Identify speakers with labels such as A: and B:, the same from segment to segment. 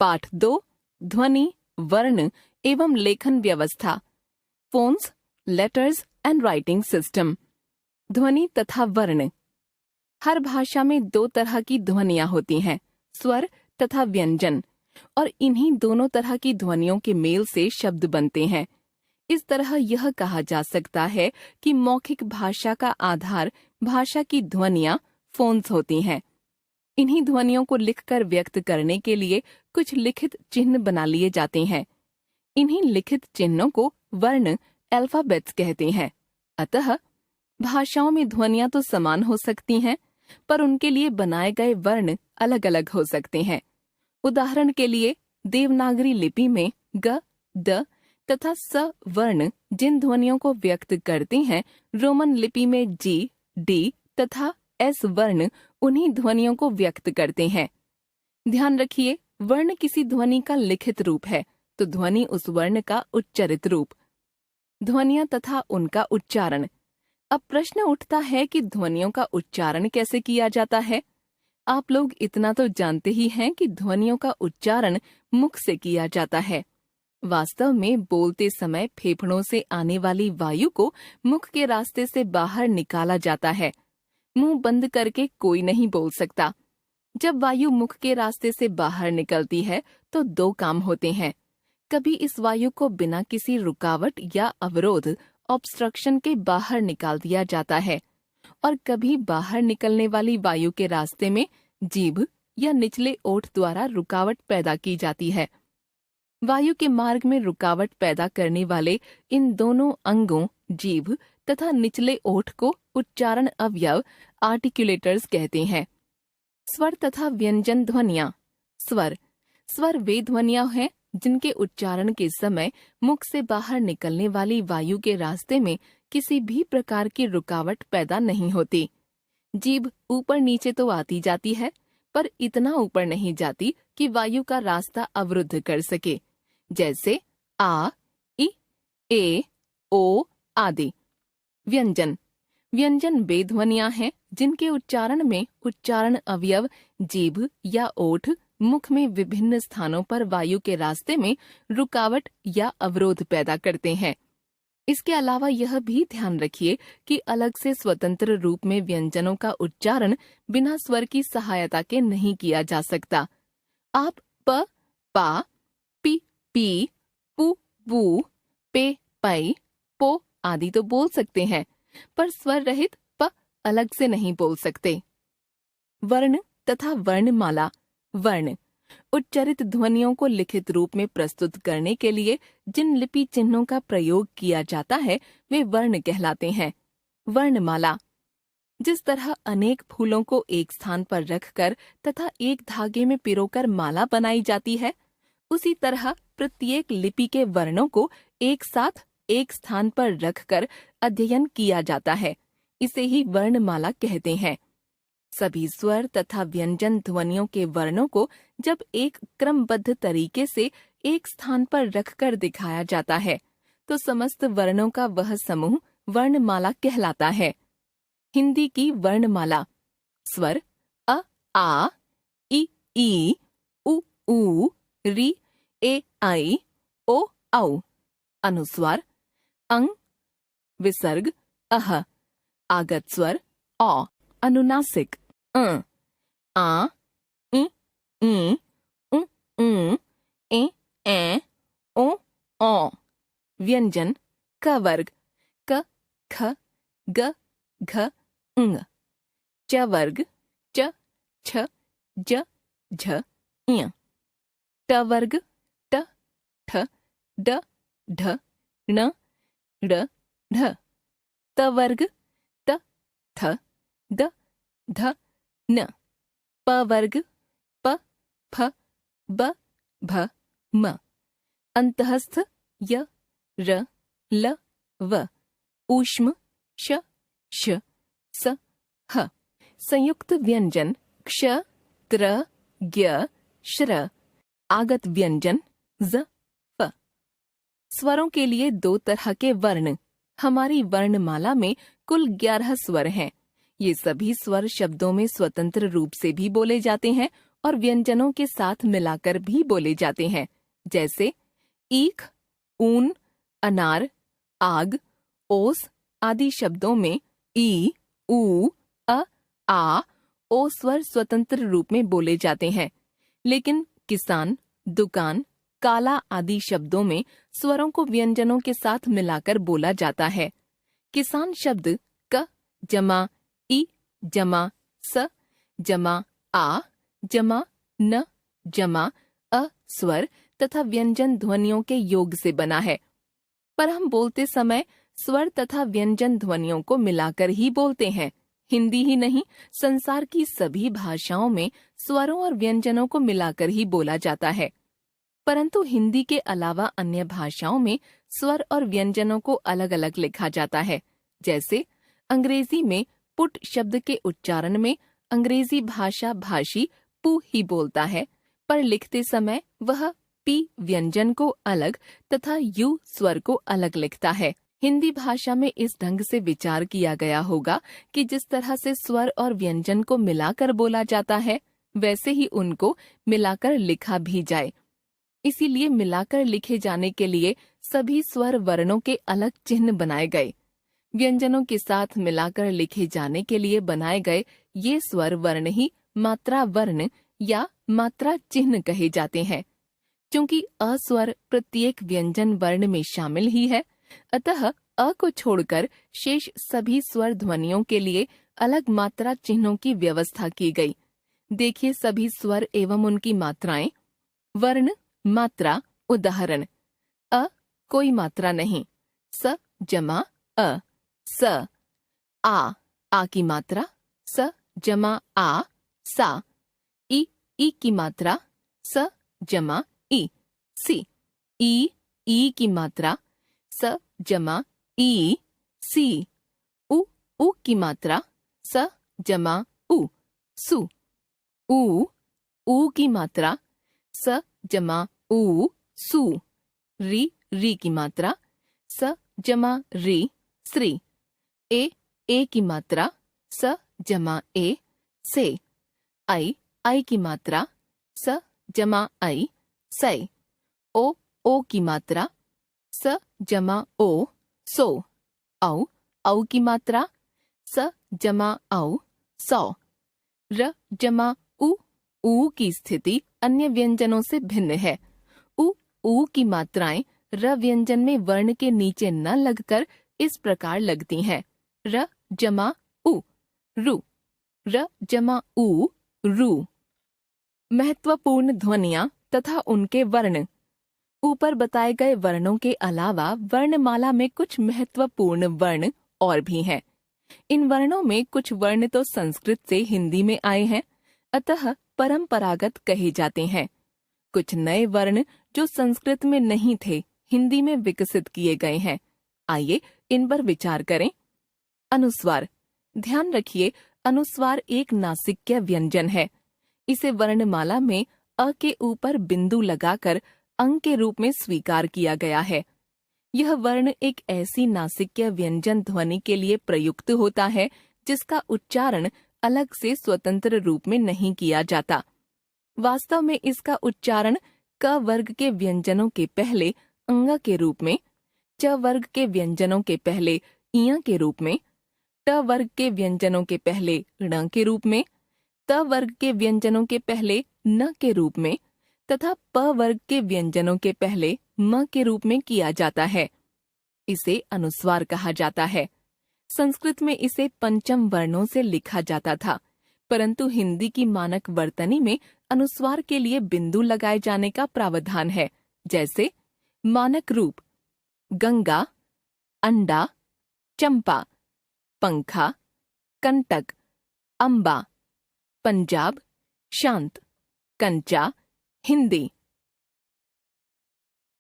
A: पाठ 2 ध्वनि, वर्ण एवं लेखन व्यवस्था। Phones, letters and writing system. ध्वनि तथा वर्ण। हर भाषा में 2 तरह की ध्वनियां होती हैं, स्वर तथा व्यंजन, और इन्हीं दोनों तरह की ध्वनियों के मेल से शब्द बनते हैं। इस तरह यह कहा जा सकता है कि मौखिक भाषा का आधार भाषा की ध्वनियां फोन्स होती हैं। इन्हीं ध्वनियों को लिखकर व्यक्त करने के लिए कुछ लिखित चिन्ह बना लिए जाते हैं। इन्हीं लिखित चिन्हों को वर्ण, अल्फाबेट्स कहते हैं। अतः भाषाओं में ध्वनियां तो समान हो सकती हैं, पर उनके लिए बनाए गए वर्ण अलग अलग हो सकते हैं। उदाहरण के लिए देवनागरी लिपि में ग, द तथा स वर्ण जिन ध्वनियों को व्यक्त करते हैं, रोमन लिपि में जी, डी तथा एस वर्ण उन्हीं ध्वनियों को व्यक्त करते हैं। ध्यान रखिए, वर्ण किसी ध्वनि का लिखित रूप है तो ध्वनि उस वर्ण का उच्चरित रूप। ध्वनियां तथा उनका उच्चारण। अब प्रश्न उठता है कि ध्वनियों का उच्चारण कैसे किया जाता है। आप लोग इतना तो जानते ही हैं कि ध्वनियों का उच्चारण मुख से किया जाता है। वास्तव में बोलते समय फेफड़ों से आने वाली वायु को मुख के रास्ते से बाहर निकाला जाता है। मुंह बंद करके कोई नहीं बोल सकता। जब वायु मुख के रास्ते से बाहर निकलती है तो 2 काम होते हैं। कभी इस वायु को बिना किसी रुकावट या अवरोध, ऑब्स्ट्रक्शन के बाहर निकाल दिया जाता है, और कभी बाहर निकलने वाली वायु के रास्ते में जीभ या निचले ओठ द्वारा रुकावट पैदा की जाती है। वायु के मार्ग में रुकावट पैदा करने वाले इन दोनों अंगों, जीभ तथा निचले ओठ को उच्चारण अवयव, आर्टिकुलेटर्स कहते हैं। स्वर तथा व्यंजन ध्वनियां। स्वर वे ध्वनियां हैं जिनके उच्चारण के समय मुख से बाहर निकलने वाली वायु के रास्ते में किसी भी प्रकार की रुकावट पैदा नहीं होती। जीभ ऊपर नीचे तो आती जाती है, पर इतना ऊपर नहीं जाती कि वायु का रास्ता अवरुद्ध कर सके, जैसे आ, इ, ए, ओ आदि। व्यंजन वे ध्वनियां हैं जिनके उच्चारण में उच्चारण अवयव, जीभ या ओठ मुख में विभिन्न स्थानों पर वायु के रास्ते में रुकावट या अवरोध पैदा करते हैं। इसके अलावा यह भी ध्यान रखिए कि अलग से स्वतंत्र रूप में व्यंजनों का उच्चारण बिना स्वर की सहायता के नहीं किया जा सकता। आप प, पा, पी, पी, पू, पू, पे, पै, पो आदि तो बोल सकते हैं, पर स्वर रहित प अलग से नहीं बोल सकते। वर्ण तथा वर्णमाला। वर्ण उच्चरित ध्वनियों को लिखित रूप में प्रस्तुत करने के लिए जिन लिपि चिन्हों का प्रयोग किया जाता है वे वर्ण कहलाते हैं। वर्णमाला। जिस तरह अनेक फूलों को एक स्थान पर रखकर तथा एक धागे में पिरोकर माला बनाई जाती है, उसी तरह प्रत्येक लिपि के वर्णों को एक साथ एक स्थान पर रखकर अध्ययन किया जाता है। इसे ही वर्णमाला कहते हैं। सभी स्वर तथा व्यंजन ध्वनियों के वर्णों को जब एक क्रमबद्ध तरीके से एक स्थान पर रखकर दिखाया जाता है तो समस्त वर्णों का वह समूह वर्णमाला कहलाता है। हिंदी की वर्णमाला। स्वर अ, आ, ई, उ, री, ए, आई, ओ, औ। अनुस्वार अंग, विसर्ग अह। आगत स्वर औ। अनुनासिक आ, इ, उ, ए, ओ, औ। व्यंजन क वर्ग क, ख, ग, घ, ङ। च वर्ग च, छ, ज, झ, ञ। ट वर्ग ट, ठ, ड, ढ, ण, ड़, ढ। त वर्ग त, थ, द, ध, न। प वर्ग प, फ, ब, भ, म। अंतःस्थ य, र, ल, व। ऊष्म श, श, स, ह। संयुक्त व्यंजन क्ष, त्र, ज्ञ, श्र। आगत व्यंजन ज, फ। स्वरों के लिए 2 तरह के वर्ण। हमारी वर्णमाला में कुल 11 स्वर हैं। ये सभी स्वर शब्दों में स्वतंत्र रूप से भी बोले जाते हैं और व्यंजनों के साथ मिलाकर भी बोले जाते हैं, जैसे ईख, ऊन, अनार, आग, ओस आदि शब्दों में ई, ऊ, अ, आ, ओ स्वर स्वतंत्र रूप में बोले जाते हैं, लेकिन किसान, दुकान, काला आदि शब्दों में स्वरों को व्यंजनों के साथ मिलाकर बोला जाता है। किसान शब्द क जमा ई जमा स जमा आ जमा न जमा अ स्वर तथा व्यंजन ध्वनियों के योग से बना है, पर हम बोलते समय स्वर तथा व्यंजन ध्वनियों को मिलाकर ही बोलते हैं। हिंदी ही नहीं, संसार की सभी भाषाओं में स्वरों और व्यंजनों को मिलाकर ही बोला जाता है। परंतु हिंदी के अलावा अन्य भाषाओं में स्वर और व्यंजनों को अलग अलग लिखा जाता है। जैसे अंग्रेजी में पुट शब्द के उच्चारण में अंग्रेजी भाषा भाषी पू ही बोलता है, पर लिखते समय वह पी व्यंजन को अलग तथा यू स्वर को अलग लिखता है। हिंदी भाषा में इस ढंग से विचार किया गया होगा कि जिस तरह से स्वर और व्यंजन को मिलाकर बोला जाता है, वैसे ही उनको मिलाकर लिखा भी जाए। इसीलिए मिलाकर लिखे जाने के लिए सभी स्वर वर्णों के अलग चिन्ह बनाए गए। व्यंजनों के साथ मिलाकर लिखे जाने के लिए बनाए गए ये स्वर वर्ण ही मात्रा वर्ण या मात्रा चिन्ह कहे जाते हैं। क्योंकि अ स्वर प्रत्येक व्यंजन वर्ण में शामिल ही है, अतः अ को छोड़कर शेष सभी स्वर ध्वनियों के लिए अलग मात्रा चिन्हों की व्यवस्था की गई। देखिए सभी स्वर एवं उनकी मात्राएं। वर्ण मात्रा, उदाहरण अ कोई मात्रा नहीं, स जमा अ, स। आ की मात्रा, स जमा आ, सा। ई की मात्रा, स जमा ई, सी। ई की मात्रा, स जमा ई, सी। उ की मात्रा, स जमा उ, सु। ऊ की मात्रा, स जमा ऊ, सु। री की मात्रा, स जमा री, श्री। ए की मात्रा, स जमा ए, से। आई की मात्रा, स जमा आई, सै। ओ की मात्रा, स जमा ओ, सो। औ की मात्रा, स जमा औ, सौ। र जमा ऊ की स्थिति अन्य व्यंजनों से भिन्न है। ऊ की मात्राएं र व्यंजन में वर्ण के नीचे न लगकर इस प्रकार लगती हैं। र जमा उ, रु। र जमा उ, रु। महत्वपूर्ण ध्वनियां तथा उनके वर्ण। ऊपर बताए गए वर्णों के अलावा वर्णमाला में कुछ महत्वपूर्ण वर्ण और भी हैं। इन वर्णों में कुछ वर्ण तो संस्कृत से हिंदी में आए हैं, अतः परंपरागत कहे जाते हैं। कुछ नए वर्ण जो संस्कृत में नहीं थे, हिंदी में विकसित किए गए हैं। आइए इन पर विचार करें। अनुस्वार। ध्यान रखिए, अनुस्वार एक नासिक्य व्यंजन है। इसे वर्णमाला में अ के ऊपर बिंदु लगाकर अंग के रूप में स्वीकार किया गया है। यह वर्ण एक ऐसी नासिक्य व्यंजन ध्वनि के लिए प्रयुक्त होता है जिसका उच्चारण अलग से स्वतंत्र रूप में नहीं किया जाता। वास्तव में इसका उच्चारण क वर्ग के व्यंजनों के पहले अंग के रूप में, च वर्ग के व्यंजनों के पहले इय के रूप में, ट वर्ग के व्यंजनों के पहले ण के रूप में, त वर्ग के व्यंजनों के पहले न के रूप में तथा प वर्ग के व्यंजनों के पहले म के रूप में किया जाता है। इसे अनुस्वार कहा जाता है। संस्कृत में इसे पंचम वर्णों से लिखा जाता था, परंतु हिंदी की मानक वर्तनी में अनुस्वार के लिए बिंदु लगाए जाने का प्रावधान है। जैसे मानक रूप गंगा, अंडा, चंपा, पंखा, कंटक, अंबा, पंजाब, शांत, कंचा, हिंदी।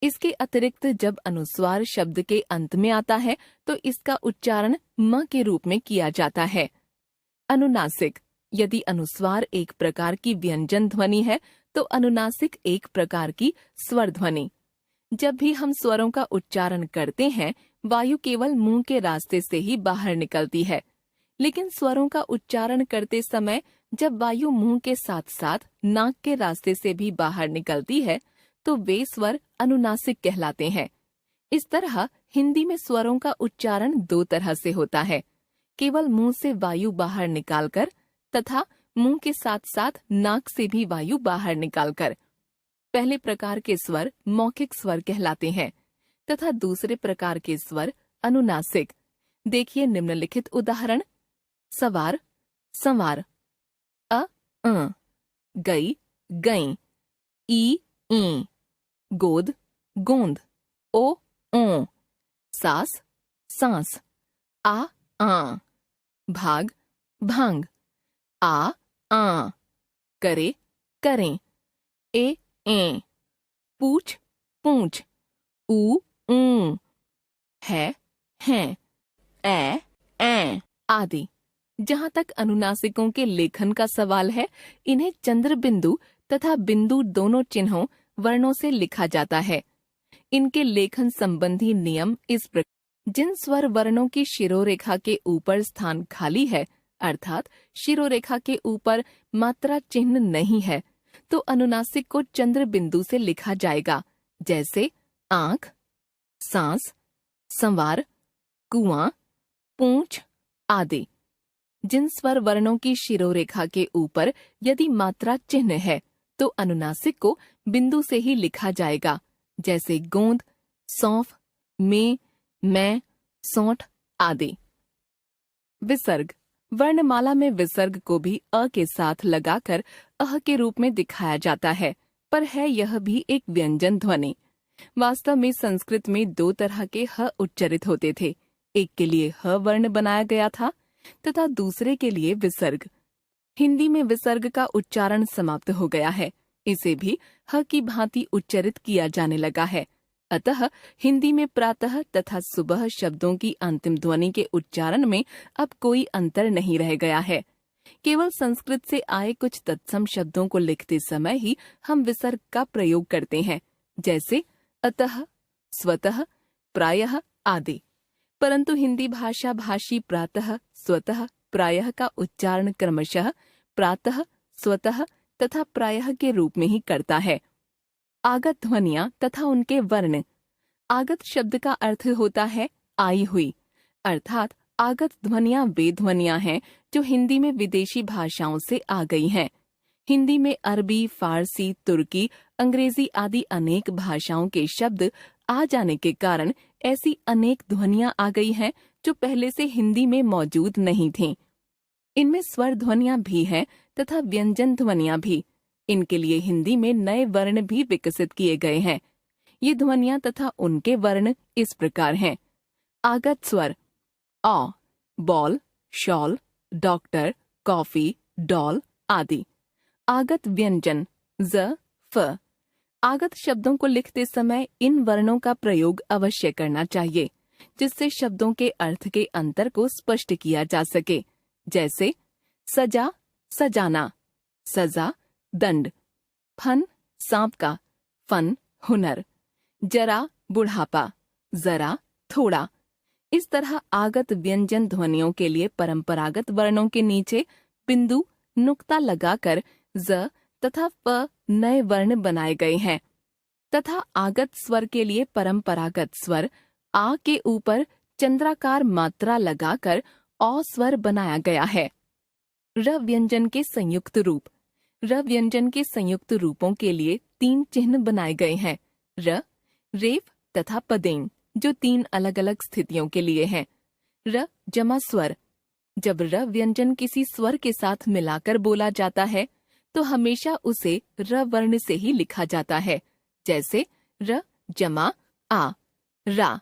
A: इसके अतिरिक्त जब अनुस्वार शब्द के अंत में आता है तो इसका उच्चारण म के रूप में किया जाता है। अनुनासिक। यदि अनुस्वार एक प्रकार की व्यंजन ध्वनि है तो अनुनासिक एक प्रकार की स्वर ध्वनि। जब भी हम स्वरों का उच्चारण करते हैं, वायु केवल मुंह के रास्ते से ही बाहर निकलती है, लेकिन स्वरों का उच्चारण करते समय जब वायु मुंह के साथ साथ नाक के रास्ते से भी बाहर निकलती है तो वे स्वर अनुनासिक कहलाते हैं। इस तरह हिंदी में स्वरों का उच्चारण दो तरह से होता है, केवल मुंह से वायु बाहर निकालकर तथा मुंह के साथ साथ नाक से भी वायु बाहर निकालकर। पहले प्रकार के स्वर मौखिक स्वर कहलाते हैं तथा दूसरे प्रकार के स्वर अनुनासिक। देखिए निम्नलिखित उदाहरण। सवार, संवार। अ, गई, गई। ई, ई। गोद, गोंद। ओ, ओ। सास, सांस। आ, आ। भाग, भांग। आ, आ। करे, करें। ए, ए। पूछ, पूछ। ऊ, ऊ। है, हैं। ए, ए आदि। जहाँ तक अनुनासिकों के लेखन का सवाल है, इन्हें चंद्र बिंदु तथा बिंदु दोनों चिन्हों वर्णों से लिखा जाता है। इनके लेखन संबंधी नियम इस प्रकार। जिन स्वर वर्णों की शिरोरेखा के ऊपर स्थान खाली है, अर्थात शिरोरेखा के ऊपर मात्रा चिन्ह नहीं है, तो अनुनासिक को चंद्र बिंदु से लिखा जाएगा, जैसे आंख, सांस, संवार, कुआं, पूंछ आदि। जिन स्वर वर्णों की शिरोरेखा के ऊपर यदि मात्रा चिन्ह है तो अनुनासिक को बिंदु से ही लिखा जाएगा, जैसे गोंद, सौंफ, में, मैं, सौंठ आदि। विसर्ग। वर्णमाला में विसर्ग को भी अ के साथ लगाकर अह के रूप में दिखाया जाता है, पर है यह भी एक व्यंजन ध्वनि। वास्तव में संस्कृत में दो तरह के ह उच्चरित होते थे, एक के लिए ह वर्ण बनाया गया था तथा दूसरे के लिए विसर्ग। हिंदी में विसर्ग का उच्चारण समाप्त हो गया है, इसे भी ह की भांति उच्चरित किया जाने लगा है। अतः हिंदी में प्रातः तथा सुबह शब्दों की अंतिम ध्वनि के उच्चारण में अब कोई अंतर नहीं रह गया है। केवल संस्कृत से आए कुछ तत्सम शब्दों को लिखते समय ही हम विसर्ग का प्रयोग करते हैं, जैसे अतः, स्वतः, प्रायः आदि। परंतु हिंदी भाषा भाषी प्रातः, स्वतः, प्रायः का उच्चारण क्रमशः प्रातः, स्वतः तथा प्रायः के रूप में ही करता है। आगत ध्वनियां तथा उनके वर्ण। आगत शब्द का अर्थ होता है आई हुई, अर्थात आगत ध्वनियां वे ध्वनियां हैं जो हिंदी में विदेशी भाषाओं से आ गई हैं। हिंदी में अरबी, फारसी, तुर्की, अंग्रेजी आदि अनेक भाषाओं के शब्द आ जाने के कारण ऐसी अनेक ध्वनियां आ गई हैं जो पहले से हिंदी में मौजूद नहीं थीं। इनमें स्वर ध्वनियां भी हैं तथा व्यंजन ध्वनियां भी। इनके लिए हिंदी में नए वर्ण भी विकसित किए गए हैं। ये ध्वनियां तथा उनके वर्ण इस प्रकार हैं। आगत स्वर अ, ball, shawl, doctor, coffee, doll आदि। आगत व्यंजन ज, फ। आगत शब्दों को लिखते समय इन वर्णों का प्रयोग अवश्य करना चाहिए, जिससे शब्दों के अर्थ के अंतर को स्पष्ट किया जा सके, जैसे सजा, सजाना, सजा, दंड। फन, सांप का, फन, हुनर। जरा, बुढ़ापा, जरा, थोड़ा। इस तरह आगत व्यंजन ध्वनियों के लिए परंपरागत वर्णों के नीचे बिंदु, नुक्ता लगाकर ज तथा प नए वर्ण बनाए गए हैं तथा आगत स्वर के लिए परंपरागत स्वर आ के ऊपर चंद्राकार मात्रा लगाकर औ स्वर बनाया गया है। र व्यंजन के संयुक्त रूप। र व्यंजन के संयुक्त रूपों के लिए 3 चिन्ह बनाए गए हैं, र, रेफ तथा पदेन, जो 3 अलग अलग स्थितियों के लिए हैं। र जमा स्वर। जब र व्यंजन किसी स्वर के साथ मिलाकर बोला जाता है तो हमेशा उसे र वर्ण से ही लिखा जाता है, जैसे र जमा आ, रा,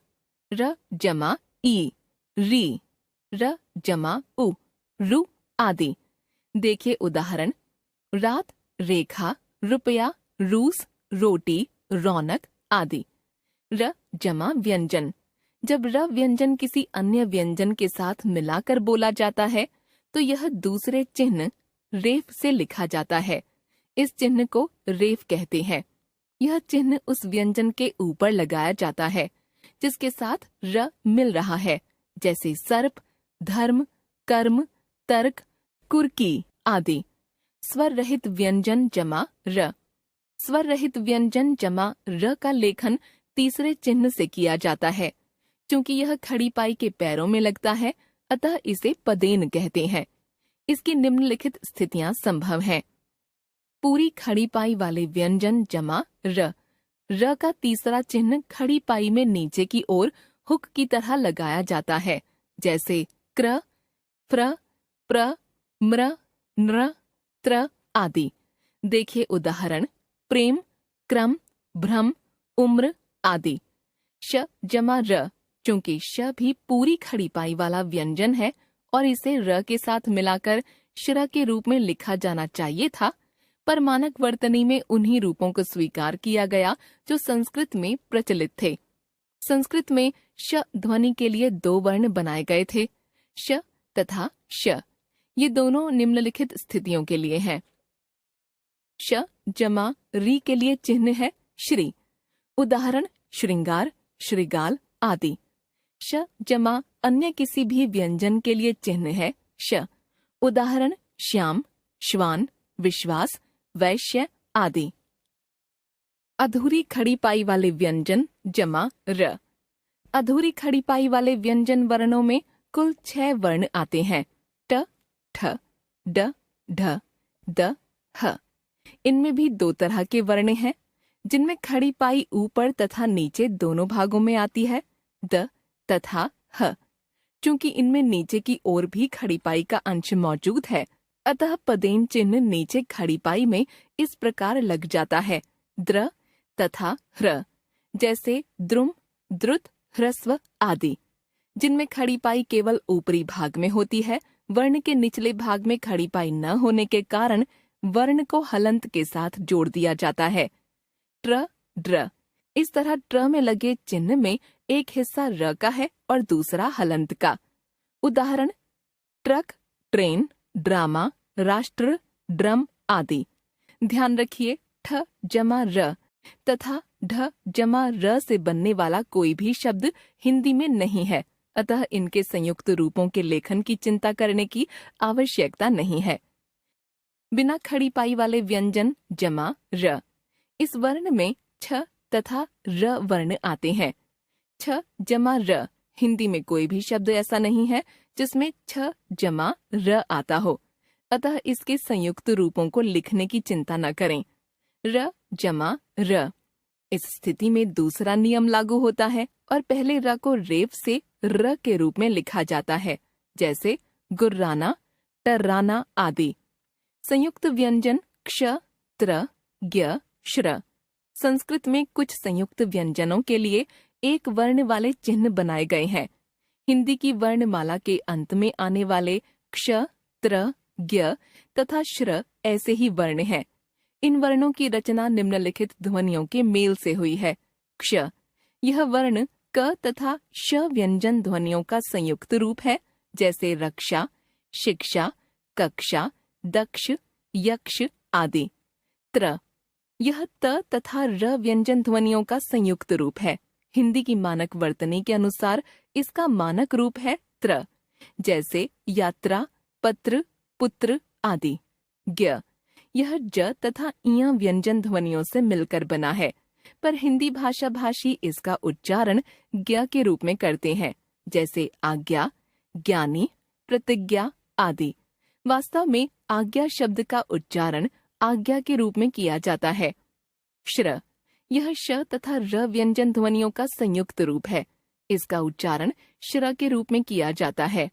A: र जमा ई, री, र जमा उ, रु आदि। देखिए उदाहरण। रात, रेखा, रुपया, रूस, रोटी, रौनक आदि। र जमा व्यंजन। जब र व्यंजन किसी अन्य व्यंजन के साथ मिलाकर बोला जाता है तो यह दूसरे चिन्ह रेफ से लिखा जाता है। इस चिन्ह को रेफ कहते हैं। यह चिन्ह उस व्यंजन के ऊपर लगाया जाता है जिसके साथ र मिल रहा है, जैसे सर्प, धर्म, कर्म, तर्क, कुर्की आदि। स्वर रहित व्यंजन जमा र। स्वर रहित व्यंजन जमा र का लेखन तीसरे चिन्ह से किया जाता है। चूंकि यह खड़ी पाई के पैरों में लगता है, अतः इसे पदेन कहते हैं। इसकी निम्नलिखित स्थितियां संभव हैं। पूरी खड़ी पाई वाले व्यंजन जमा र। र का तीसरा चिन्ह खड़ी पाई में नीचे की ओर हुक की तरह लगाया जाता है, जैसे क्र, फ्र, प्र, म्र, नृ, त्र आदि। देखिए उदाहरण प्रेम, क्रम, भ्रम, उम्र आदि। श जमा र। चूंकि श भी पूरी खड़ी पाई वाला व्यंजन है और इसे र के साथ मिलाकर श्र के रूप में लिखा जाना चाहिए था, पर मानक वर्तनी में उन्हीं रूपों को स्वीकार किया गया जो संस्कृत में प्रचलित थे। संस्कृत में श ध्वनि के लिए 2 वर्ण बनाए गए थे, श तथा श। ये दोनों निम्नलिखित स्थितियों के लिए हैं। श जमा री के लिए चिन्ह है श्री। उदाहरण श्रृंगार, श्रृगाल आदि। श जमा अन्य किसी भी व्यंजन के लिए चिन्ह है श। उदाहरण श्याम, श्वान, विश्वास, वैश्य आदि। अधूरी खड़ी पाई वाले व्यंजन जमा र। अधूरी खड़ी पाई वाले व्यंजन वर्णों में कुल 6 वर्ण आते हैं, ट, ठ, ड, ढ, द, ह। इनमें भी 2 तरह के वर्ण हैं, जिनमें खड़ी पाई ऊपर तथा नीचे दोनों भागों में आती है, द तथा ह। चूंकि इनमें नीचे की ओर भी खड़ी पाई का अंश मौजूद है, अतः पदेन चिन्ह नीचे खड़ी पाई में इस प्रकार लग जाता है, द्र तथा ह्र, जैसे द्रुम, द्रुत, ह्रस्व आदि। जिनमें खड़ी पाई केवल ऊपरी भाग में होती है, वर्ण के निचले भाग में खड़ी पाई न होने के कारण वर्ण को हलंत के साथ जोड़ दिया जाता है, ट्र, ड्र। इस तरह ट्र में लगे चिन्ह में एक हिस्सा र का है और दूसरा हलंत का। उदाहरण ट्रक, ट्रेन, ड्रामा, राष्ट्र, ड्रम आदि। ध्यान रखिए ठ जमा र तथा ढ जमा र से बनने वाला कोई भी शब्द हिंदी में नहीं है, अतः इनके संयुक्त रूपों के लेखन की चिंता करने की आवश्यकता नहीं है। बिना खड़ी पाई वाले व्यंजन जमा र। इस वर्ण में छ तथा र वर्ण आते हैं। छ जमा र। हिंदी में कोई भी शब्द ऐसा नहीं है जिसमें छ जमा र आता हो, अतः इसके संयुक्त रूपों को लिखने की चिंता न करें। र जमा र। इस स्थिति में दूसरा नियम लागू होता है और पहले र को रेफ से र के रूप में लिखा जाता है, जैसे गुर्राना, टर्राना आदि। संयुक्त व्यंजन क्ष, त्र, ज्ञ, श्र। संस्कृत में कुछ संयुक्त व्यंजनों के लिए एक वर्ण वाले चिन्ह बनाए गए हैं। हिंदी की वर्णमाला के अंत में आने वाले क्ष, त्र, ज्ञ तथा श्र ऐसे ही वर्ण हैं। इन वर्णों की रचना निम्नलिखित ध्वनियों के मेल से हुई है। क्ष, यह वर्ण क तथा श व्यंजन ध्वनियों का संयुक्त रूप है, जैसे रक्षा, शिक्षा, कक्षा, दक्ष, यक्ष आदि। त्र, यह त तथा र व्यंजन ध्वनियों का संयुक्त रूप है। हिंदी की मानक वर्तनी के अनुसार इसका मानक रूप है त्र, जैसे यात्रा, पत्र, पुत्र आदि। ज्ञ, यह ज तथा इया व्यंजन ध्वनियों से मिलकर बना है, पर हिंदी भाषा भाषी इसका उच्चारण ज्ञ के रूप में करते हैं, जैसे आज्ञा, ज्ञानी, प्रतिज्ञा आदि। वास्तव में आज्ञा शब्द का उच्चारण आज्ञा के रूप में किया जाता है। श्र, यह श तथा र व्यंजन ध्वनियों का संयुक्त रूप है। इसका उच्चारण श्र के रूप में किया जाता है,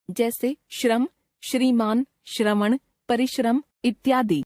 A: जैसे श्रम, श्रीमान, श्रवण, परिश्रम इत्यादि।